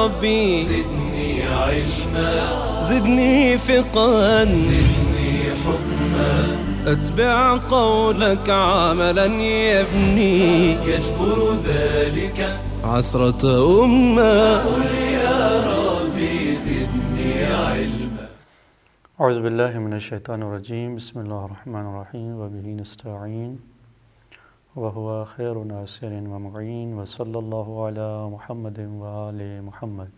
ربي زدني علما زدني فقها زدني حكما أتبع قولك عملا يبني يجبر ذلك عثرة أمة. قل يا ربي زدني علما. اعوذ باللہ من الشیطان الرجیم. بسم اللہ الرحمن الرحیم وبہ نستعین وهو خیر ناصر ومعین وصلی اللہ علی محمد وآل محمد.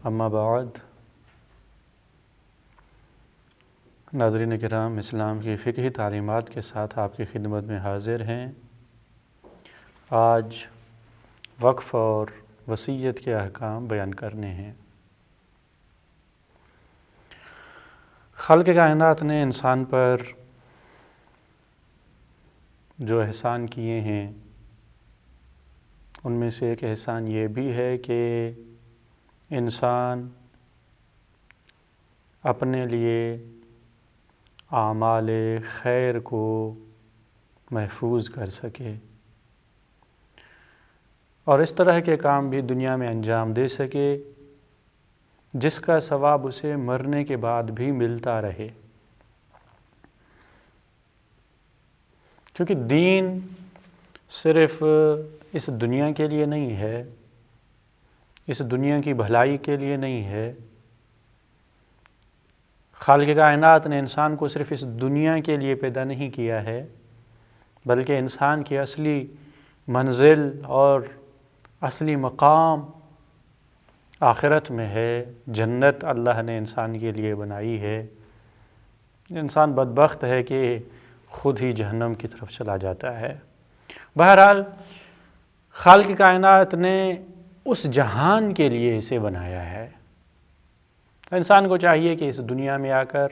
اما بعد، ناظرین کرام، اسلام کی فقہی تعلیمات کے ساتھ آپ کی خدمت میں حاضر ہیں. آج وقف اور وصیت کے احکام بیان کرنے ہیں. خالق کائنات نے انسان پر جو احسان کیے ہیں ان میں سے ایک احسان یہ بھی ہے کہ انسان اپنے لیے اعمال خیر کو محفوظ کر سکے اور اس طرح کے کام بھی دنیا میں انجام دے سکے جس کا ثواب اسے مرنے کے بعد بھی ملتا رہے. کیونکہ دین صرف اس دنیا کے لیے نہیں ہے، اس دنیا کی بھلائی کے لیے نہیں ہے. خالق کائنات نے انسان کو صرف اس دنیا کے لیے پیدا نہیں کیا ہے، بلکہ انسان کی اصلی منزل اور اصلی مقام آخرت میں ہے. جنت اللہ نے انسان کے لیے بنائی ہے. انسان بدبخت ہے کہ خود ہی جہنم کی طرف چلا جاتا ہے. بہرحال خالق کائنات نے اس جہان کے لیے اسے بنایا ہے. انسان کو چاہیے کہ اس دنیا میں آ کر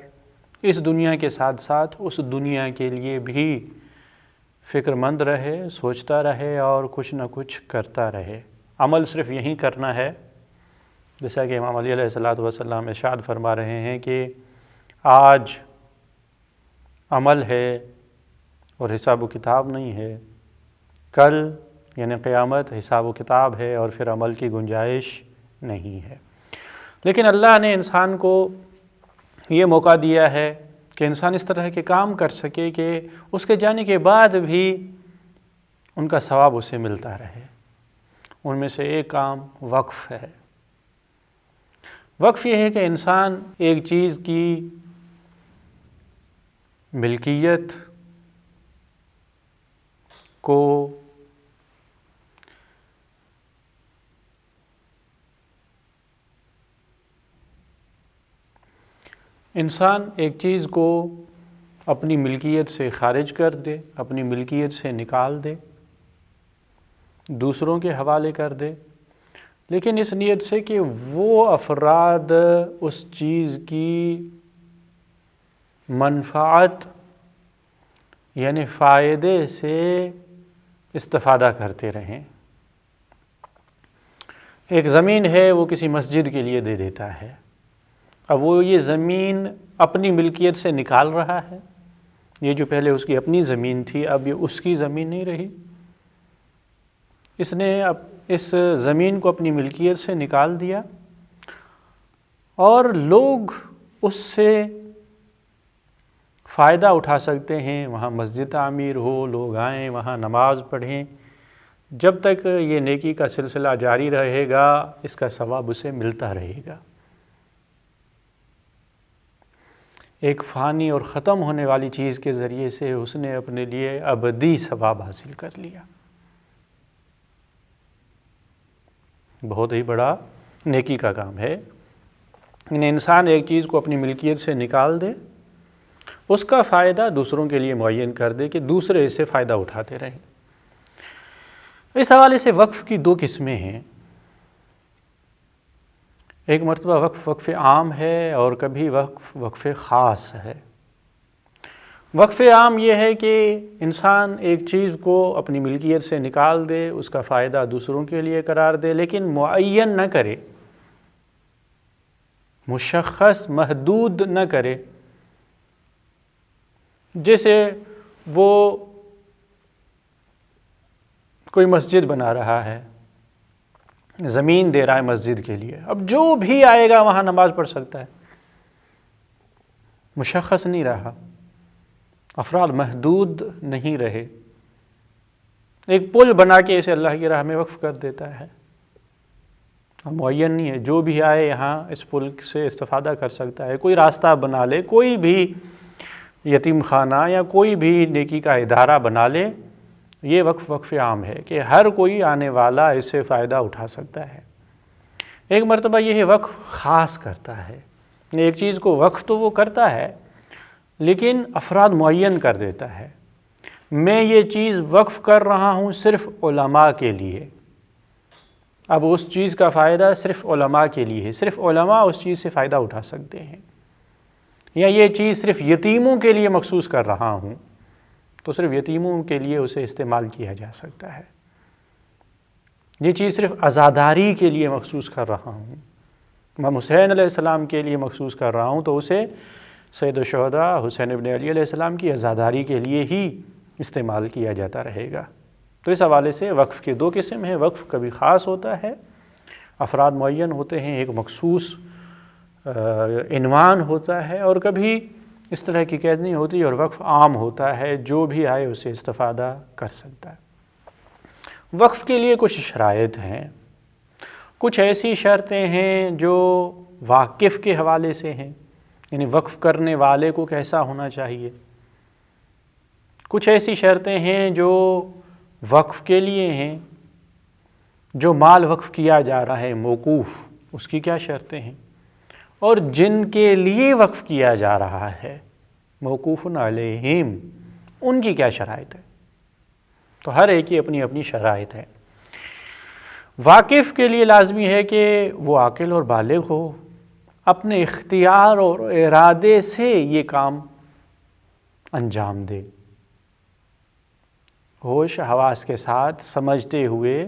اس دنیا کے ساتھ ساتھ اس دنیا کے لیے بھی فکر مند رہے، سوچتا رہے اور کچھ نہ کچھ کرتا رہے. عمل صرف یہی کرنا ہے، جیسا کہ امام علی علیہ السلام ارشاد فرما رہے ہیں کہ آج عمل ہے اور حساب و کتاب نہیں ہے، کل یعنی قیامت حساب و کتاب ہے اور پھر عمل کی گنجائش نہیں ہے. لیکن اللہ نے انسان کو یہ موقع دیا ہے کہ انسان اس طرح کے کام کر سکے کہ اس کے جانے کے بعد بھی ان کا ثواب اسے ملتا رہے. ان میں سے ایک کام وقف ہے. وقف یہ ہے کہ انسان ایک چیز کی ملکیت کو اپنی ملکیت سے خارج کر دے، اپنی ملکیت سے نکال دے، دوسروں کے حوالے کر دے، لیکن اس نیت سے کہ وہ افراد اس چیز کی منفعت یعنی فائدے سے استفادہ کرتے رہیں. ایک زمین ہے، وہ کسی مسجد کے لیے دے دیتا ہے. اب وہ یہ زمین اپنی ملکیت سے نکال رہا ہے. یہ جو پہلے اس کی اپنی زمین تھی اب یہ اس کی زمین نہیں رہی. اس نے اب اس زمین کو اپنی ملکیت سے نکال دیا اور لوگ اس سے فائدہ اٹھا سکتے ہیں. وہاں مسجد تعمیر ہو، لوگ آئیں وہاں نماز پڑھیں. جب تک یہ نیکی کا سلسلہ جاری رہے گا اس کا ثواب اسے ملتا رہے گا. ایک فانی اور ختم ہونے والی چیز کے ذریعے سے اس نے اپنے لیے ابدی ثواب حاصل کر لیا. بہت ہی بڑا نیکی کا کام ہے. انسان ایک چیز کو اپنی ملکیت سے نکال دے، اس کا فائدہ دوسروں کے لیے معین کر دے کہ دوسرے اسے فائدہ اٹھاتے رہیں. اس حوالے سے وقف کی دو قسمیں ہیں. ایک مرتبہ وقف عام ہے اور کبھی وقف خاص ہے. وقف عام یہ ہے کہ انسان ایک چیز کو اپنی ملکیت سے نکال دے، اس کا فائدہ دوسروں کے لیے قرار دے، لیکن معین نہ کرے، مشخص محدود نہ کرے. جیسے وہ کوئی مسجد بنا رہا ہے زمین دے رہا ہے مسجد کے لیے، اب جو بھی آئے گا وہاں نماز پڑھ سکتا ہے، مشخص نہیں رہا، افراد محدود نہیں رہے، ایک پل بنا کے اسے اللہ کی راہ میں وقف کر دیتا ہے، معین نہیں ہے، جو بھی آئے یہاں اس پل سے استفادہ کر سکتا ہے، کوئی راستہ بنا لے، کوئی بھی یتیم خانہ یا کوئی بھی نیکی کا ادارہ بنا لے، یہ وقف عام ہے کہ ہر کوئی آنے والا اس سے فائدہ اٹھا سکتا ہے۔ ایک مرتبہ یہ وقف خاص کرتا ہے، ایک چیز کو وقف تو وہ کرتا ہے لیکن افراد معین کر دیتا ہے، میں یہ چیز وقف کر رہا ہوں صرف علماء کے لیے، اب اس چیز کا فائدہ صرف علماء کے لیے ہے، صرف علماء اس چیز سے فائدہ اٹھا سکتے ہیں، یا یہ چیز صرف یتیموں کے لیے مخصوص کر رہا ہوں تو صرف یتیموں کے لیے اسے استعمال کیا جا سکتا ہے، یہ چیز صرف عزاداری کے لیے مخصوص کر رہا ہوں، امام حسین علیہ السلام کے لیے مخصوص کر رہا ہوں تو اسے سید الشہداء حسین ابن علی علیہ السلام کی عزاداری کے لیے ہی استعمال کیا جاتا رہے گا۔ تو اس حوالے سے وقف کے دو قسم ہیں، وقف کبھی خاص ہوتا ہے، افراد معین ہوتے ہیں، ایک مخصوص عنوان ہوتا ہے، اور کبھی اس طرح کی قید نہیں ہوتی اور وقف عام ہوتا ہے، جو بھی آئے اسے استفادہ کر سکتا ہے۔ وقف کے لیے کچھ شرائط ہیں، کچھ ایسی شرطیں ہیں جو واقف کے حوالے سے ہیں، یعنی وقف کرنے والے کو کیسا ہونا چاہیے، کچھ ایسی شرطیں ہیں جو وقف کے لیے ہیں، جو مال وقف کیا جا رہا ہے موقوف، اس کی کیا شرطیں ہیں، اور جن کے لیے وقف کیا جا رہا ہے موقوف علیہم، ان کی کیا شرائط ہے۔ تو ہر ایک کی اپنی اپنی شرائط ہے۔ واقف کے لیے لازمی ہے کہ وہ عاقل اور بالغ ہو، اپنے اختیار اور ارادے سے یہ کام انجام دے، ہوش حواس کے ساتھ سمجھتے ہوئے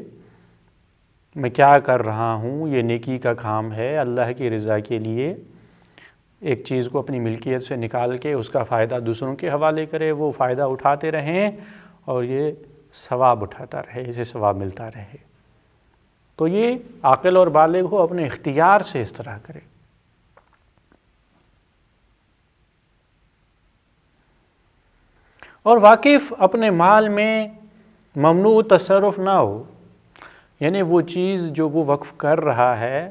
میں کیا کر رہا ہوں، یہ نیکی کا کام ہے، اللہ کی رضا کے لیے ایک چیز کو اپنی ملکیت سے نکال کے اس کا فائدہ دوسروں کے حوالے کرے، وہ فائدہ اٹھاتے رہیں اور یہ ثواب اٹھاتا رہے، اسے ثواب ملتا رہے، تو یہ عاقل اور بالغ ہو، اپنے اختیار سے اس طرح کرے۔ اور واقف اپنے مال میں ممنوع تصرف نہ ہو، یعنی وہ چیز جو وہ وقف کر رہا ہے،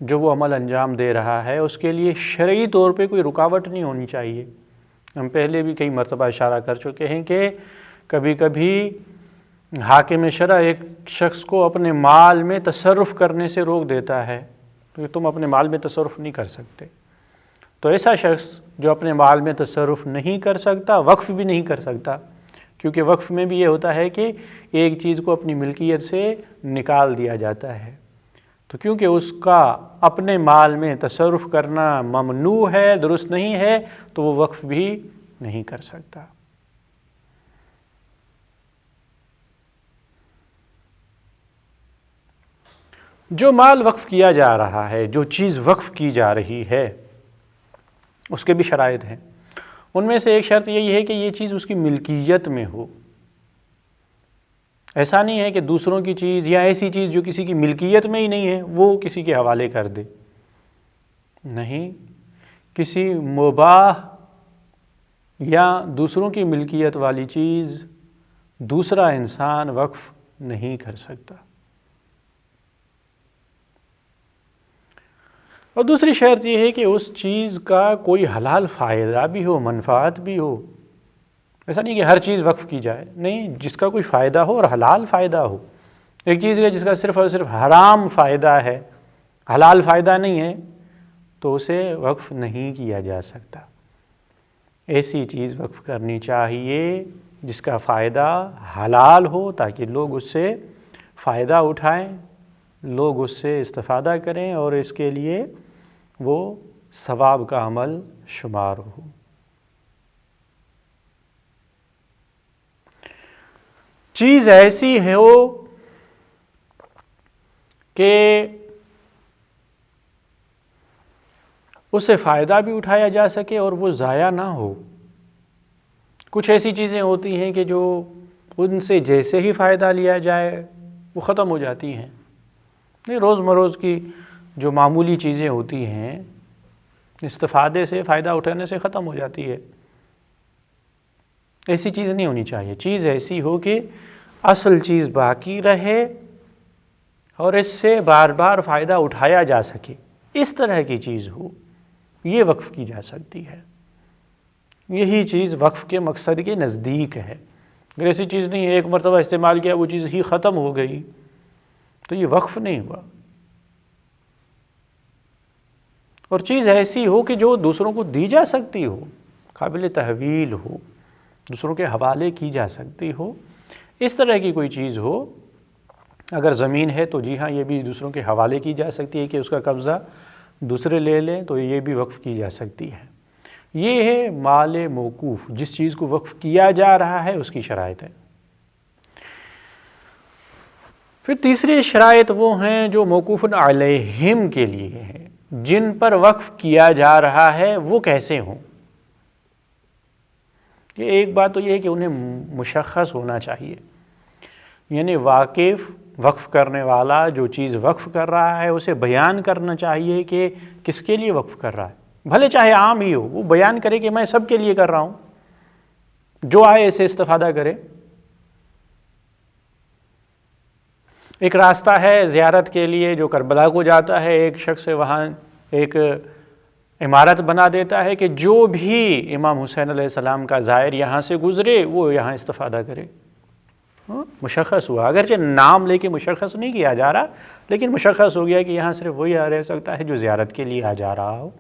جو وہ عمل انجام دے رہا ہے، اس کے لیے شرعی طور پہ کوئی رکاوٹ نہیں ہونی چاہیے۔ ہم پہلے بھی کئی مرتبہ اشارہ کر چکے ہیں کہ کبھی کبھی حاکم شرع ایک شخص کو اپنے مال میں تصرف کرنے سے روک دیتا ہے، تو تم اپنے مال میں تصرف نہیں کر سکتے، تو ایسا شخص جو اپنے مال میں تصرف نہیں کر سکتا، وقف بھی نہیں کر سکتا، کیونکہ وقف میں بھی یہ ہوتا ہے کہ ایک چیز کو اپنی ملکیت سے نکال دیا جاتا ہے، تو کیونکہ اس کا اپنے مال میں تصرف کرنا ممنوع ہے، درست نہیں ہے، تو وہ وقف بھی نہیں کر سکتا۔ جو مال وقف کیا جا رہا ہے، جو چیز وقف کی جا رہی ہے، اس کے بھی شرائط ہیں۔ ان میں سے ایک شرط یہی ہے کہ یہ چیز اس کی ملکیت میں ہو، ایسا نہیں ہے کہ دوسروں کی چیز یا ایسی چیز جو کسی کی ملکیت میں ہی نہیں ہے وہ کسی کے حوالے کر دے، نہیں، کسی مباح یا دوسروں کی ملکیت والی چیز دوسرا انسان وقف نہیں کر سکتا۔ اور دوسری شرط یہ ہے کہ اس چیز کا کوئی حلال فائدہ بھی ہو، منفعت بھی ہو، ایسا نہیں کہ ہر چیز وقف کی جائے، نہیں، جس کا کوئی فائدہ ہو اور حلال فائدہ ہو۔ ایک چیز ہے جس کا صرف اور صرف حرام فائدہ ہے، حلال فائدہ نہیں ہے، تو اسے وقف نہیں کیا جا سکتا۔ ایسی چیز وقف کرنی چاہیے جس کا فائدہ حلال ہو، تاکہ لوگ اس سے فائدہ اٹھائیں، لوگ اس سے استفادہ کریں اور اس کے لیے وہ ثواب کا عمل شمار ہو۔ چیز ایسی ہو کہ اس سے فائدہ بھی اٹھایا جا سکے اور وہ ضائع نہ ہو۔ کچھ ایسی چیزیں ہوتی ہیں کہ جو ان سے جیسے ہی فائدہ لیا جائے وہ ختم ہو جاتی ہیں. نہیں، روز مروز کی جو معمولی چیزیں ہوتی ہیں استفادے سے، فائدہ اٹھانے سے ختم ہو جاتی ہے. ایسی چیز نہیں ہونی چاہیے. چیز ایسی ہو کہ اصل چیز باقی رہے اور اس سے بار بار فائدہ اٹھایا جا سکے، اس طرح کی چیز ہو، یہ وقف کی جا سکتی ہے. یہی چیز وقف کے مقصد کے نزدیک ہے. اگر ایسی چیز نہیں ہے، ایک مرتبہ استعمال کیا وہ چیز ہی ختم ہو گئی تو یہ وقف نہیں ہوا. اور چیز ایسی ہو کہ جو دوسروں کو دی جا سکتی ہو، قابل تحویل ہو، دوسروں کے حوالے کی جا سکتی ہو، اس طرح کی کوئی چیز ہو. اگر زمین ہے تو جی ہاں یہ بھی دوسروں کے حوالے کی جا سکتی ہے کہ اس کا قبضہ دوسرے لے لیں، تو یہ بھی وقف کی جا سکتی ہے. یہ ہے مال موقوف، جس چیز کو وقف کیا جا رہا ہے اس کی شرائط ہے. پھر تیسری شرائط وہ ہیں جو موقوف علیہم کے لیے ہیں، جن پر وقف کیا جا رہا ہے وہ کیسے ہوں. یہ ایک بات تو یہ ہے کہ انہیں مشخص ہونا چاہیے، یعنی واقف، وقف کرنے والا جو چیز وقف کر رہا ہے اسے بیان کرنا چاہیے کہ کس کے لیے وقف کر رہا ہے. بھلے چاہے عام ہی ہو، وہ بیان کرے کہ میں سب کے لیے کر رہا ہوں، جو آئے اسے استفادہ کرے. ایک راستہ ہے زیارت کے لیے جو کربلا کو جاتا ہے، ایک شخص وہاں ایک عمارت بنا دیتا ہے کہ جو بھی امام حسین علیہ السلام کا زائر یہاں سے گزرے وہ یہاں استفادہ کرے. مشخص ہوا، اگرچہ نام لے کے مشخص نہیں کیا جا رہا، لیکن مشخص ہو گیا کہ یہاں صرف وہی رہ سکتا ہے جو زیارت کے لیے آ جا رہا ہو.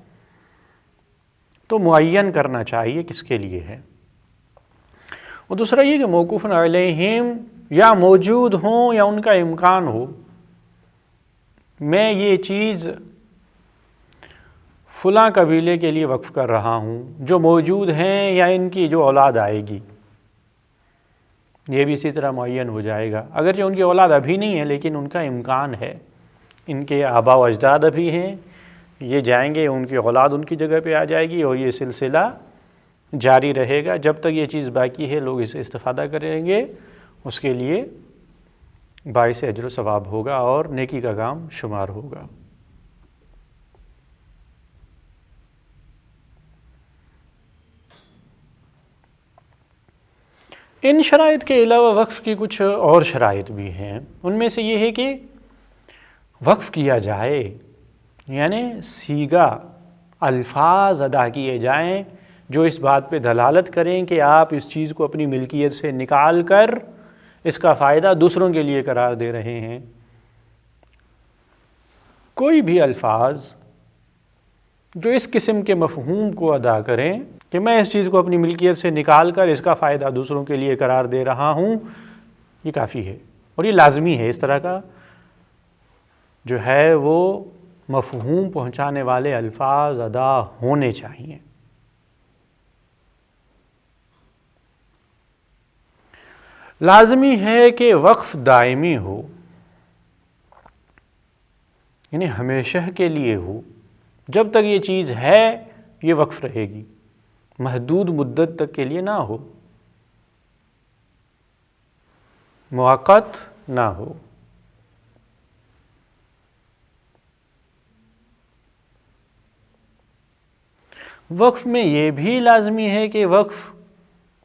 تو معین کرنا چاہیے کس کے لیے ہے. اور دوسرا یہ کہ موقوف علیہم یا موجود ہوں یا ان کا امکان ہو، میں یہ چیز فلاں قبیلے کے لیے وقف کر رہا ہوں، جو موجود ہیں یا ان کی جو اولاد آئے گی، یہ بھی اسی طرح معین ہو جائے گا. اگرچہ ان کی اولاد ابھی نہیں ہے لیکن ان کا امکان ہے، ان کے آباء و اجداد ابھی ہیں، یہ جائیں گے، ان کی اولاد ان کی جگہ پہ آ جائے گی اور یہ سلسلہ جاری رہے گا. جب تک یہ چیز باقی ہے لوگ اسے استفادہ کریں گے، اس کے لیے باعث اجر و ثواب ہوگا اور نیکی کا کام شمار ہوگا. ان شرائط کے علاوہ وقف کی کچھ اور شرائط بھی ہیں. ان میں سے یہ ہے کہ وقف کیا جائے، یعنی صیغہ، الفاظ ادا کیے جائیں جو اس بات پہ دلالت کریں کہ آپ اس چیز کو اپنی ملکیت سے نکال کر اس کا فائدہ دوسروں کے لیے قرار دے رہے ہیں. کوئی بھی الفاظ جو اس قسم کے مفہوم کو ادا کریں کہ میں اس چیز کو اپنی ملکیت سے نکال کر اس کا فائدہ دوسروں کے لیے قرار دے رہا ہوں، یہ کافی ہے اور یہ لازمی ہے. اس طرح کا جو ہے وہ مفہوم پہنچانے والے الفاظ ادا ہونے چاہیے. لازمی ہے کہ وقف دائمی ہو، یعنی ہمیشہ کے لیے ہو. جب تک یہ چیز ہے یہ وقف رہے گی، محدود مدت تک کے لیے نہ ہو، مؤقت نہ ہو. وقف میں یہ بھی لازمی ہے کہ وقف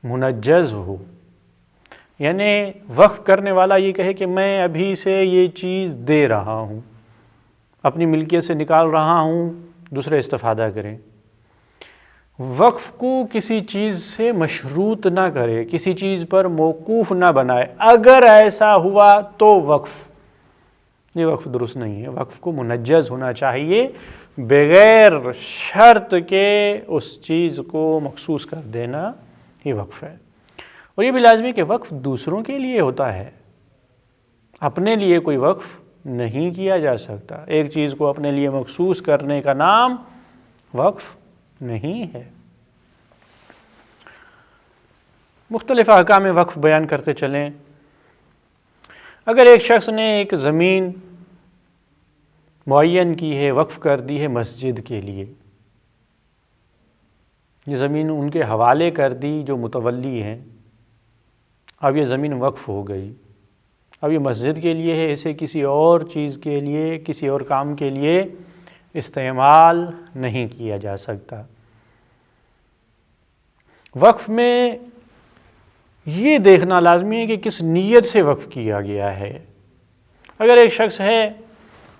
منجز ہو، یعنی وقف کرنے والا یہ کہے کہ میں ابھی سے یہ چیز دے رہا ہوں، اپنی ملکیت سے نکال رہا ہوں، دوسرے استفادہ کریں. وقف کو کسی چیز سے مشروط نہ کرے، کسی چیز پر موقوف نہ بنائے. اگر ایسا ہوا تو یہ وقف درست نہیں ہے. وقف کو منجز ہونا چاہیے، بغیر شرط کے اس چیز کو مخصوص کر دینا یہ وقف ہے. اور یہ بھی لازمی کہ وقف دوسروں کے لیے ہوتا ہے، اپنے لیے کوئی وقف نہیں کیا جا سکتا. ایک چیز کو اپنے لیے مخصوص کرنے کا نام وقف نہیں ہے. مختلف احکام وقف بیان کرتے چلیں. اگر ایک شخص نے ایک زمین معین کی ہے، وقف کر دی ہے مسجد کے لیے، یہ زمین ان کے حوالے کر دی جو متولی ہیں، اب یہ زمین وقف ہو گئی. اب یہ مسجد کے لیے ہے، اسے کسی اور چیز کے لیے، کسی اور کام کے لیے استعمال نہیں کیا جا سکتا۔ وقف میں یہ دیکھنا لازمی ہے کہ کس نیت سے وقف کیا گیا ہے۔ اگر ایک شخص ہے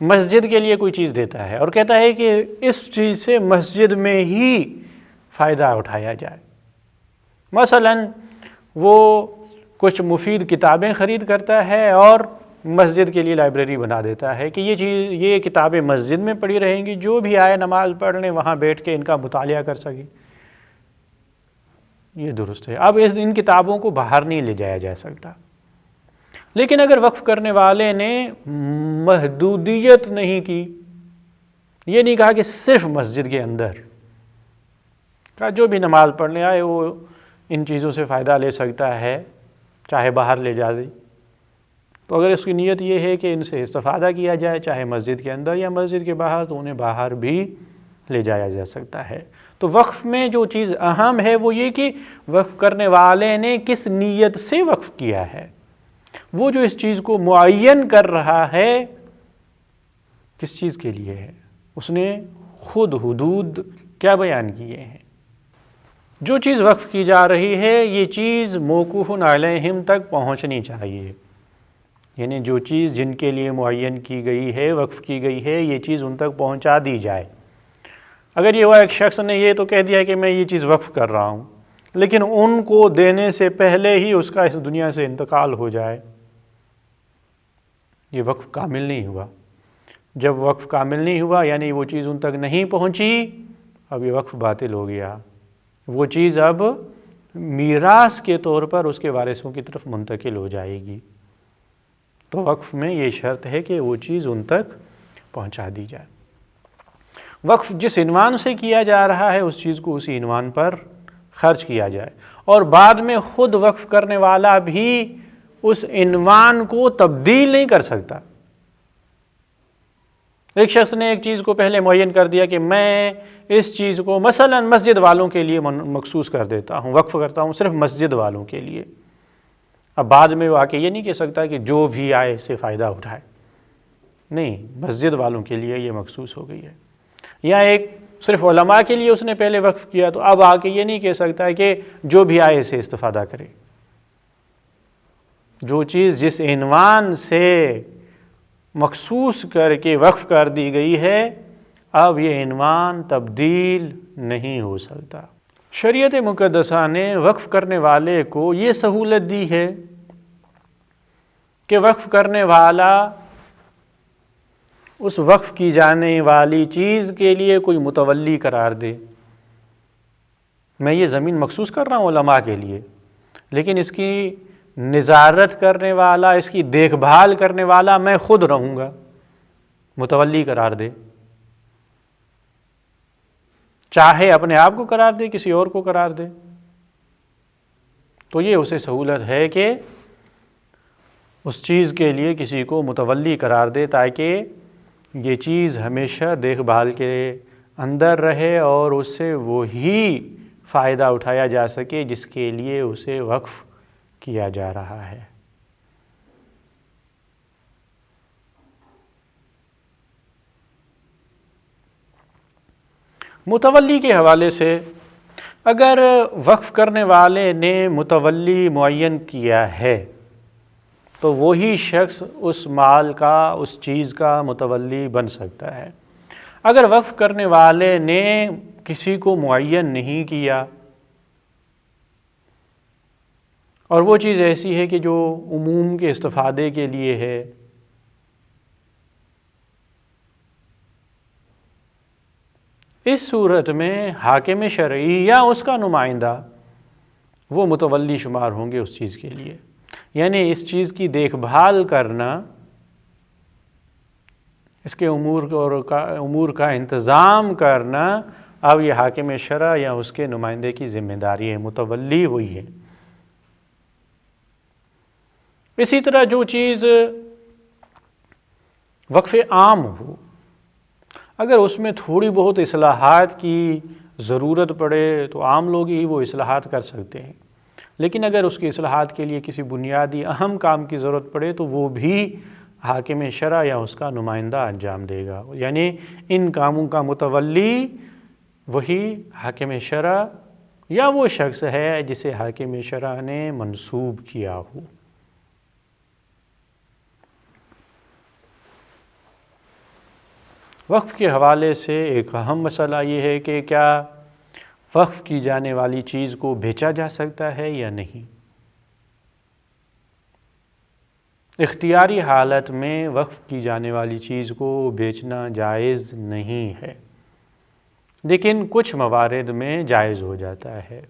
مسجد کے لیے کوئی چیز دیتا ہے اور کہتا ہے کہ اس چیز سے مسجد میں ہی فائدہ اٹھایا جائے، مثلا وہ کچھ مفید کتابیں خرید کرتا ہے اور مسجد کے لیے لائبریری بنا دیتا ہے کہ یہ کتابیں مسجد میں پڑھی رہیں گی، جو بھی آئے نماز پڑھنے وہاں بیٹھ کے ان کا مطالعہ کر سکے، یہ درست ہے۔ اب ان کتابوں کو باہر نہیں لے جایا جا سکتا۔ لیکن اگر وقف کرنے والے نے محدودیت نہیں کی، یہ نہیں کہا کہ صرف مسجد کے اندر، کہا جو بھی نماز پڑھنے آئے وہ ان چیزوں سے فائدہ لے سکتا ہے، چاہے باہر لے جا دے، تو اگر اس کی نیت یہ ہے کہ ان سے استفادہ کیا جائے چاہے مسجد کے اندر یا مسجد کے باہر، تو انہیں باہر بھی لے جایا جا سکتا ہے۔ تو وقف میں جو چیز اہم ہے وہ یہ کہ وقف کرنے والے نے کس نیت سے وقف کیا ہے، وہ جو اس چیز کو معین کر رہا ہے کس چیز کے لیے ہے، اس نے خود حدود کیا بیان کیے ہیں۔ جو چیز وقف کی جا رہی ہے یہ چیز موقوف علیہم تک پہنچنی چاہیے، یعنی جو چیز جن کے لیے معین کی گئی ہے، وقف کی گئی ہے، یہ چیز ان تک پہنچا دی جائے۔ اگر یہ ہوا ایک شخص نے یہ تو کہہ دیا کہ میں یہ چیز وقف کر رہا ہوں، لیکن ان کو دینے سے پہلے ہی اس کا اس دنیا سے انتقال ہو جائے، یہ وقف کامل نہیں ہوا۔ جب وقف کامل نہیں ہوا یعنی وہ چیز ان تک نہیں پہنچی، اب یہ وقف باطل ہو گیا، وہ چیز اب میراث کے طور پر اس کے وارثوں کی طرف منتقل ہو جائے گی۔ تو وقف میں یہ شرط ہے کہ وہ چیز ان تک پہنچا دی جائے۔ وقف جس عنوان سے کیا جا رہا ہے اس چیز کو اسی عنوان پر خرچ کیا جائے، اور بعد میں خود وقف کرنے والا بھی اس عنوان کو تبدیل نہیں کر سکتا۔ ایک شخص نے ایک چیز کو پہلے معین کر دیا کہ میں اس چیز کو مثلا مسجد والوں کے لیے مخصوص کر دیتا ہوں، وقف کرتا ہوں صرف مسجد والوں کے لیے، اب بعد میں وہ آ کے یہ نہیں کہہ سکتا کہ جو بھی آئے اس سے فائدہ اٹھائے، نہیں، مسجد والوں کے لیے یہ مخصوص ہو گئی ہے۔ یا ایک صرف علماء کے لیے اس نے پہلے وقف کیا، تو اب آ کے یہ نہیں کہہ سکتا کہ جو بھی آئے اسے استفادہ کرے۔ جو چیز جس عنوان سے مخصوص کر کے وقف کر دی گئی ہے، اب یہ عنوان تبدیل نہیں ہو سکتا۔ شریعت مقدسہ نے وقف کرنے والے کو یہ سہولت دی ہے کہ وقف کرنے والا اس وقف کی جانے والی چیز کے لیے کوئی متولی قرار دے۔ میں یہ زمین مخصوص کر رہا ہوں علماء کے لیے، لیکن اس کی نظارت کرنے والا، اس کی دیکھ بھال کرنے والا میں خود رہوں گا، متولی قرار دے، چاہے اپنے آپ کو قرار دے کسی اور کو قرار دے۔ تو یہ اسے سہولت ہے کہ اس چیز کے لیے کسی کو متولی قرار دے تاکہ یہ چیز ہمیشہ دیکھ بھال کے اندر رہے اور اس سے وہی فائدہ اٹھایا جا سکے جس کے لیے اسے وقف کیا جا رہا ہے۔ متولی کے حوالے سے اگر وقف کرنے والے نے متولی معین کیا ہے تو وہی شخص اس مال کا، اس چیز کا متولی بن سکتا ہے۔ اگر وقف کرنے والے نے کسی کو معین نہیں کیا اور وہ چیز ایسی ہے کہ جو عموم کے استفادے کے لیے ہے، اس صورت میں حاکم شرعی یا اس کا نمائندہ وہ متولی شمار ہوں گے اس چیز کے لیے، یعنی اس چیز کی دیکھ بھال کرنا، اس کے امور کا انتظام کرنا اب یہ حاکم شرع یا اس کے نمائندے کی ذمہ داری ہے، متولی وہی ہے۔ اسی طرح جو چیز وقف عام ہو، اگر اس میں تھوڑی بہت اصلاحات کی ضرورت پڑے تو عام لوگ ہی وہ اصلاحات کر سکتے ہیں۔ لیکن اگر اس کی اصلاحات کے لیے کسی بنیادی اہم کام کی ضرورت پڑے تو وہ بھی حاکم شرع یا اس کا نمائندہ انجام دے گا، یعنی ان کاموں کا متولی وہی حاکم شرع یا وہ شخص ہے جسے حاکم شرع نے منصوب کیا ہو۔ وقف کے حوالے سے ایک اہم مسئلہ یہ ہے کہ کیا وقف کی جانے والی چیز کو بیچا جا سکتا ہے یا نہیں۔ اختیاری حالت میں وقف کی جانے والی چیز کو بیچنا جائز نہیں ہے، لیکن کچھ موارد میں جائز ہو جاتا ہے۔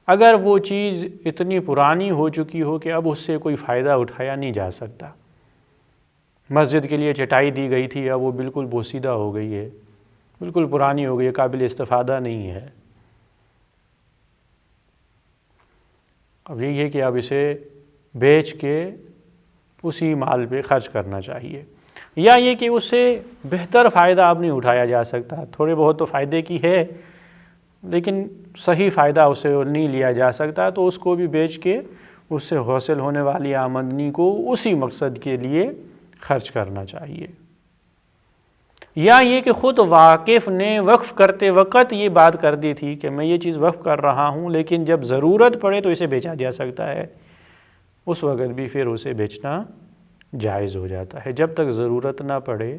اگر وہ چیز اتنی پرانی ہو چکی ہو کہ اب اس سے کوئی فائدہ اٹھایا نہیں جا سکتا، مسجد کے لیے چٹائی دی گئی تھی، اب وہ بالکل بوسیدہ ہو گئی ہے، بالکل پرانی ہو گئی ہے، قابل استفادہ نہیں ہے، اب یہ ہے کہ اب اسے بیچ کے اسی مال پہ خرچ کرنا چاہیے، یا یہ کہ اس سے بہتر فائدہ اب نہیں اٹھایا جا سکتا، تھوڑے بہت تو فائدے کی ہے لیکن صحیح فائدہ اسے نہیں لیا جا سکتا، تو اس کو بھی بیچ کے اس سے حاصل ہونے والی آمدنی کو اسی مقصد کے لیے خرچ کرنا چاہیے۔ یا یہ کہ خود واقف نے وقف کرتے وقت یہ بات کر دی تھی کہ میں یہ چیز وقف کر رہا ہوں، لیکن جب ضرورت پڑے تو اسے بیچا جا سکتا ہے، اس وقت بھی پھر اسے بیچنا جائز ہو جاتا ہے۔ جب تک ضرورت نہ پڑے،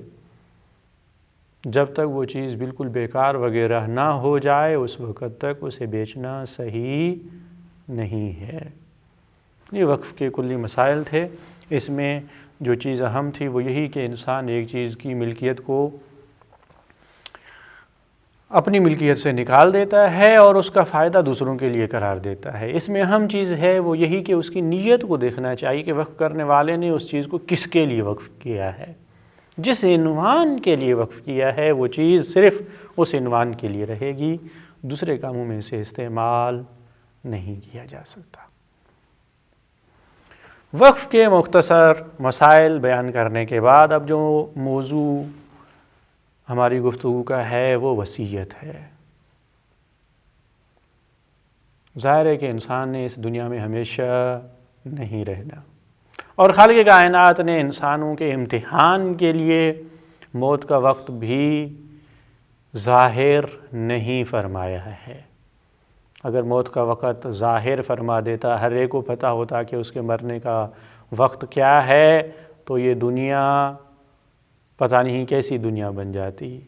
جب تک وہ چیز بالکل بیکار وغیرہ نہ ہو جائے، اس وقت تک اسے بیچنا صحیح نہیں ہے۔ یہ وقف کے کلی مسائل تھے، اس میں جو چیز اہم تھی وہ یہی کہ انسان ایک چیز کی ملکیت کو اپنی ملکیت سے نکال دیتا ہے اور اس کا فائدہ دوسروں کے لیے قرار دیتا ہے۔ اس میں اہم چیز ہے وہ یہی کہ اس کی نیت کو دیکھنا چاہیے کہ وقف کرنے والے نے اس چیز کو کس کے لیے وقف کیا ہے۔ جس عنوان کے لیے وقف کیا ہے وہ چیز صرف اس عنوان کے لیے رہے گی، دوسرے کاموں میں اسے استعمال نہیں کیا جا سکتا۔ وقف کے مختصر مسائل بیان کرنے کے بعد اب جو موضوع ہماری گفتگو کا ہے وہ وصیت ہے۔ ظاہر ہے کہ انسان نے اس دنیا میں ہمیشہ نہیں رہنا، اور خالق کائنات نے انسانوں کے امتحان کے لیے موت کا وقت بھی ظاہر نہیں فرمایا ہے۔ اگر موت کا وقت ظاہر فرما دیتا، ہر ایک کو پتہ ہوتا کہ اس کے مرنے کا وقت کیا ہے، تو یہ دنیا پتہ نہیں کیسی دنیا بن جاتی۔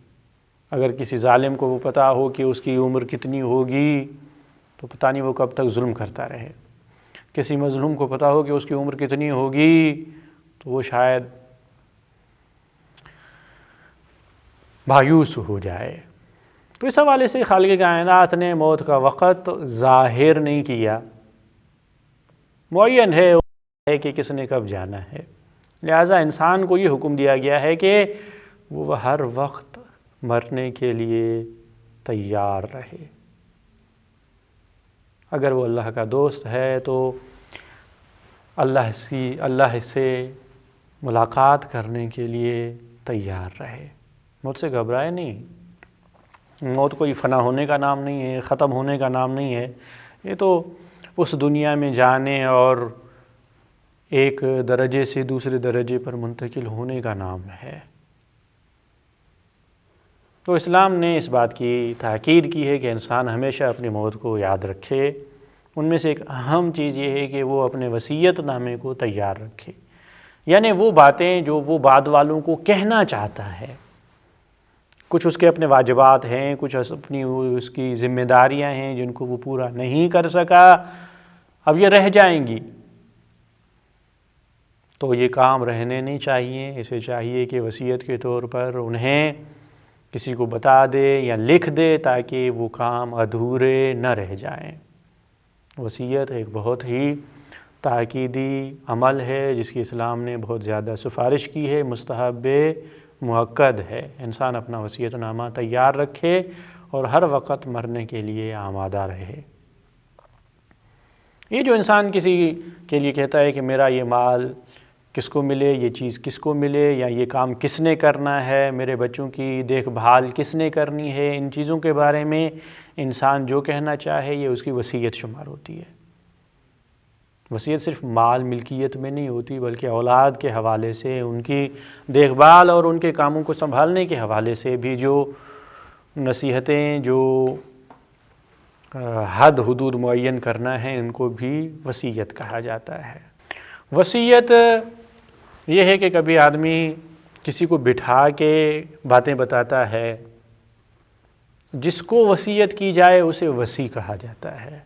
اگر کسی ظالم کو وہ پتہ ہو کہ اس کی عمر کتنی ہوگی تو پتہ نہیں وہ کب تک ظلم کرتا رہے۔ کسی مظلوم کو پتہ ہو کہ اس کی عمر کتنی ہوگی تو وہ شاید مایوس ہو جائے۔ تو اس حوالے سے خالق کائنات نے موت کا وقت ظاہر نہیں کیا، معین ہے کہ کس نے کب جانا ہے، لہٰذا انسان کو یہ حکم دیا گیا ہے کہ وہ ہر وقت مرنے کے لیے تیار رہے۔ اگر وہ اللہ کا دوست ہے تو اللہ سے ملاقات کرنے کے لیے تیار رہے، موت سے گھبرائے نہیں۔ موت کوئی فنا ہونے کا نام نہیں ہے، ختم ہونے کا نام نہیں ہے، یہ تو اس دنیا میں جانے اور ایک درجے سے دوسرے درجے پر منتقل ہونے کا نام ہے۔ تو اسلام نے اس بات کی تاکید کی ہے کہ انسان ہمیشہ اپنی موت کو یاد رکھے۔ ان میں سے ایک اہم چیز یہ ہے کہ وہ اپنے وصیت نامے کو تیار رکھے، یعنی وہ باتیں جو وہ بعد والوں کو کہنا چاہتا ہے۔ کچھ اس کے اپنے واجبات ہیں، کچھ اپنی اس کی ذمہ داریاں ہیں جن کو وہ پورا نہیں کر سکا، اب یہ رہ جائیں گی، تو یہ کام رہنے نہیں چاہیے۔ اسے چاہیے کہ وصیت کے طور پر انہیں کسی کو بتا دے یا لکھ دے تاکہ وہ کام ادھورے نہ رہ جائیں۔ وصیت ایک بہت ہی تاکیدی عمل ہے جس کی اسلام نے بہت زیادہ سفارش کی ہے، مستحب مؤکد ہے۔ انسان اپنا وصیت نامہ تیار رکھے اور ہر وقت مرنے کے لیے آمادہ رہے۔ یہ جو انسان کسی کے لیے کہتا ہے کہ میرا یہ مال کس کو ملے، یہ چیز کس کو ملے، یا یہ کام کس نے کرنا ہے، میرے بچوں کی دیکھ بھال کس نے کرنی ہے، ان چیزوں کے بارے میں انسان جو کہنا چاہے یہ اس کی وصیت شمار ہوتی ہے۔ وصیت صرف مال ملکیت میں نہیں ہوتی، بلکہ اولاد کے حوالے سے، ان کی دیکھ بھال اور ان کے کاموں کو سنبھالنے کے حوالے سے بھی جو نصیحتیں، جو حد حدود معین کرنا ہے، ان کو بھی وصیت کہا جاتا ہے۔ وصیت یہ ہے کہ کبھی آدمی کسی کو بٹھا کے باتیں بتاتا ہے، جس کو وصیت کی جائے اسے وصی کہا جاتا ہے۔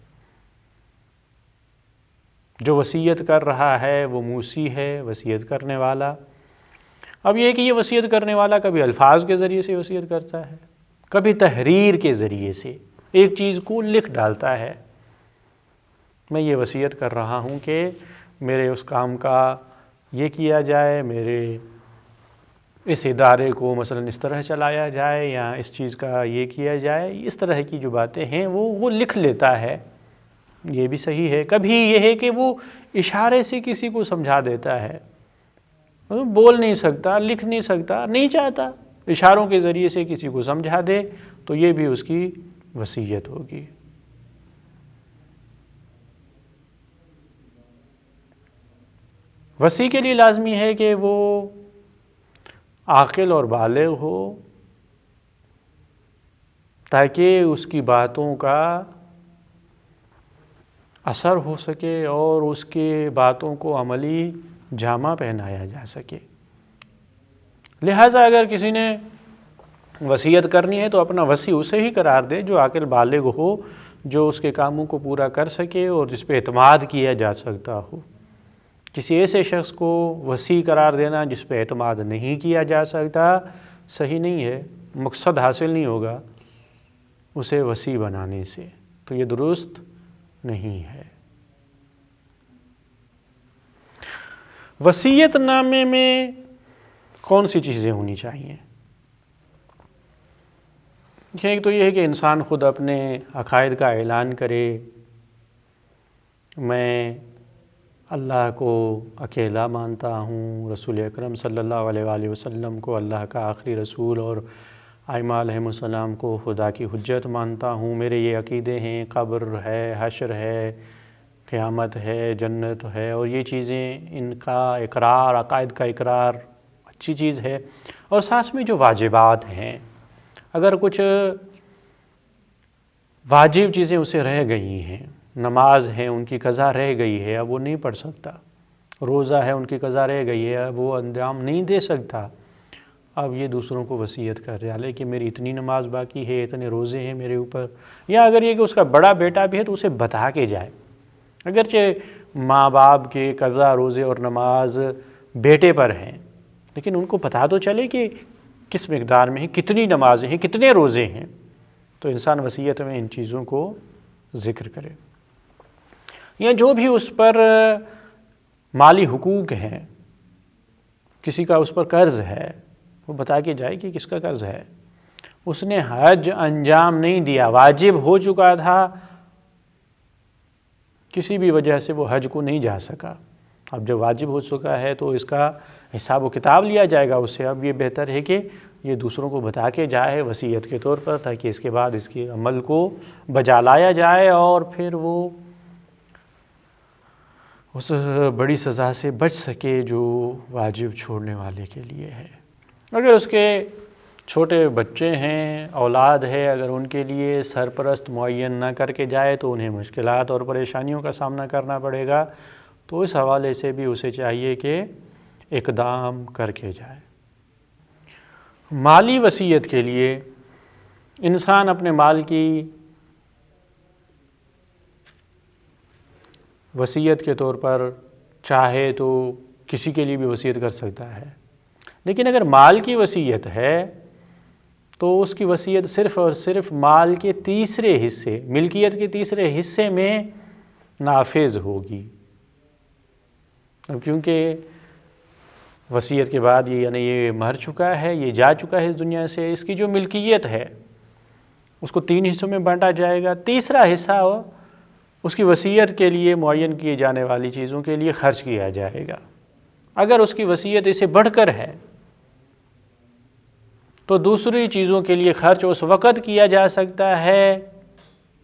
جو وصیت کر رہا ہے وہ موصی ہے، وصیت کرنے والا۔ اب یہ ہے کہ یہ وصیت کرنے والا کبھی الفاظ کے ذریعے سے وصیت کرتا ہے، کبھی تحریر کے ذریعے سے ایک چیز کو لکھ ڈالتا ہے، میں یہ وصیت کر رہا ہوں کہ میرے اس کام کا یہ کیا جائے، میرے اس ادارے کو مثلا اس طرح چلایا جائے، یا اس چیز کا یہ کیا جائے، اس طرح کی جو باتیں ہیں وہ لکھ لیتا ہے، یہ بھی صحیح ہے۔ کبھی یہ ہے کہ وہ اشارے سے کسی کو سمجھا دیتا ہے، بول نہیں سکتا، لکھ نہیں سکتا، نہیں چاہتا، اشاروں کے ذریعے سے کسی کو سمجھا دے، تو یہ بھی اس کی وصیت ہوگی۔ وصی کے لیے لازمی ہے کہ وہ عاقل اور بالغ ہو، تاکہ اس کی باتوں کا اثر ہو سکے اور اس کے باتوں کو عملی جامہ پہنایا جا سکے۔ لہٰذا اگر کسی نے وصیت کرنی ہے تو اپنا وصی اسے ہی قرار دے جو عاقل بالغ ہو، جو اس کے کاموں کو پورا کر سکے اور جس پہ اعتماد کیا جا سکتا ہو۔ کسی ایسے شخص کو وصی قرار دینا جس پہ اعتماد نہیں کیا جا سکتا صحیح نہیں ہے، مقصد حاصل نہیں ہوگا اسے وصی بنانے سے، تو یہ درست نہیں ہے۔ وصیت نامے میں کون سی چیزیں ہونی چاہیے؟ ایک تو یہ ہے کہ انسان خود اپنے عقائد کا اعلان کرے، میں اللہ کو اکیلا مانتا ہوں، رسول اکرم صلی اللہ علیہ وآلہ وسلم کو اللہ کا آخری رسول اور ائمہ علیہم السلام کو خدا کی حجت مانتا ہوں، میرے یہ عقیدے ہیں، قبر ہے، حشر ہے، قیامت ہے، جنت ہے، اور یہ چیزیں ان کا اقرار، عقائد کا اقرار اچھی چیز ہے۔ اور ساتھ میں جو واجبات ہیں، اگر کچھ واجب چیزیں اسے رہ گئی ہیں، نماز ہے ان کی قضا رہ گئی ہے، اب وہ نہیں پڑھ سکتا، روزہ ہے ان کی قضا رہ گئی ہے، اب وہ انجام نہیں دے سکتا، اب یہ دوسروں کو وصیت کر رہا ہے کہ میری اتنی نماز باقی ہے، اتنے روزے ہیں میرے اوپر، یا اگر یہ کہ اس کا بڑا بیٹا بھی ہے تو اسے بتا کے جائے، اگرچہ ماں باپ کے قضا، روزے اور نماز بیٹے پر ہیں، لیکن ان کو پتہ تو چلے کہ کس مقدار میں ہیں، کتنی نمازیں ہیں، کتنے روزے ہیں، تو انسان وصیت میں ان چیزوں کو ذکر کرے۔ یا جو بھی اس پر مالی حقوق ہیں، کسی کا اس پر قرض ہے، وہ بتا کے جائے کہ کس کا قرض ہے، اس نے حج انجام نہیں دیا، واجب ہو چکا تھا، کسی بھی وجہ سے وہ حج کو نہیں جا سکا، اب جب واجب ہو چکا ہے تو اس کا حساب و کتاب لیا جائے گا اس سے۔ اب یہ بہتر ہے کہ یہ دوسروں کو بتا کے جائے وصیت کے طور پر، تاکہ اس کے بعد اس کے عمل کو بجا لایا جائے اور پھر وہ اس بڑی سزا سے بچ سکے جو واجب چھوڑنے والے کے لیے ہے۔ اگر اس کے چھوٹے بچے ہیں، اولاد ہے، اگر ان کے لیے سرپرست معین نہ کر کے جائے تو انہیں مشکلات اور پریشانیوں کا سامنا کرنا پڑے گا، تو اس حوالے سے بھی اسے چاہیے کہ اقدام کر کے جائے۔ مالی وصیت کے لیے انسان اپنے مال کی وصیت کے طور پر چاہے تو کسی کے لیے بھی وصیت کر سکتا ہے، لیکن اگر مال کی وصیت ہے تو اس کی وصیت صرف اور صرف مال کے تیسرے حصے، ملکیت کے تیسرے حصے میں نافذ ہوگی۔ اب کیونکہ وصیت کے بعد یہ مر چکا ہے، یہ جا چکا ہے اس دنیا سے، اس کی جو ملکیت ہے اس کو 3 حصوں میں بانٹا جائے گا، تیسرا حصہ اس کی وصیت کے لیے معین کیے جانے والی چیزوں کے لیے خرچ کیا جائے گا۔ اگر اس کی وصیت اسے بڑھ کر ہے تو دوسری چیزوں کے لیے خرچ اس وقت کیا جا سکتا ہے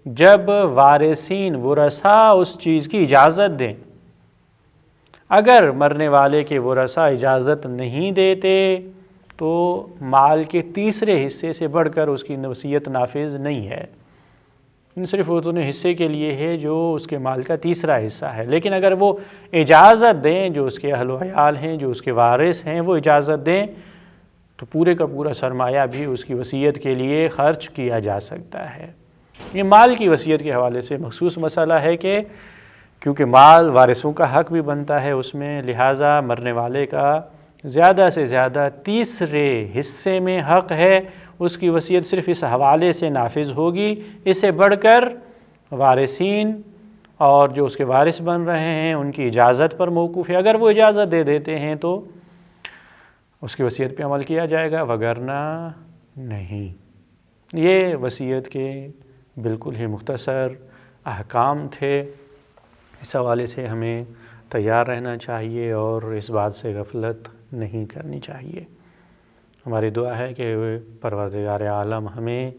جب وارثین، ورثاء اس چیز کی اجازت دیں، اگر مرنے والے کے ورثاء اجازت نہیں دیتے تو مال کے تیسرے حصے سے بڑھ کر اس کی وصیت نافذ نہیں ہے، صرف اتنے حصے کے لیے ہے جو اس کے مال کا تیسرا حصہ ہے۔ لیکن اگر وہ اجازت دیں، جو اس کے اہل و عیال ہیں، جو اس کے وارث ہیں، وہ اجازت دیں تو پورے کا پورا سرمایہ بھی اس کی وصیت کے لیے خرچ کیا جا سکتا ہے۔ یہ مال کی وصیت کے حوالے سے مخصوص مسئلہ ہے کہ کیونکہ مال وارثوں کا حق بھی بنتا ہے اس میں، لہٰذا مرنے والے کا زیادہ سے زیادہ تیسرے حصے میں حق ہے، اس کی وصیت صرف اس حوالے سے نافذ ہوگی، اس سے بڑھ کر وارثین اور جو اس کے وارث بن رہے ہیں ان کی اجازت پر موقوف ہے۔ اگر وہ اجازت دے دیتے ہیں تو اس کی وصیت پہ عمل کیا جائے گا، وگرنہ نہیں۔ یہ وصیت کے بالکل ہی مختصر احکام تھے، اس حوالے سے ہمیں تیار رہنا چاہیے اور اس بات سے غفلت نہیں کرنی چاہیے۔ ہماری دعا ہے کہ پروردگار عالم ہمیں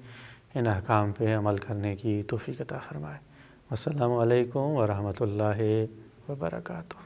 ان احکام پہ عمل کرنے کی توفیق عطا فرمائے۔ السلام علیکم ورحمۃ اللہ وبرکاتہ۔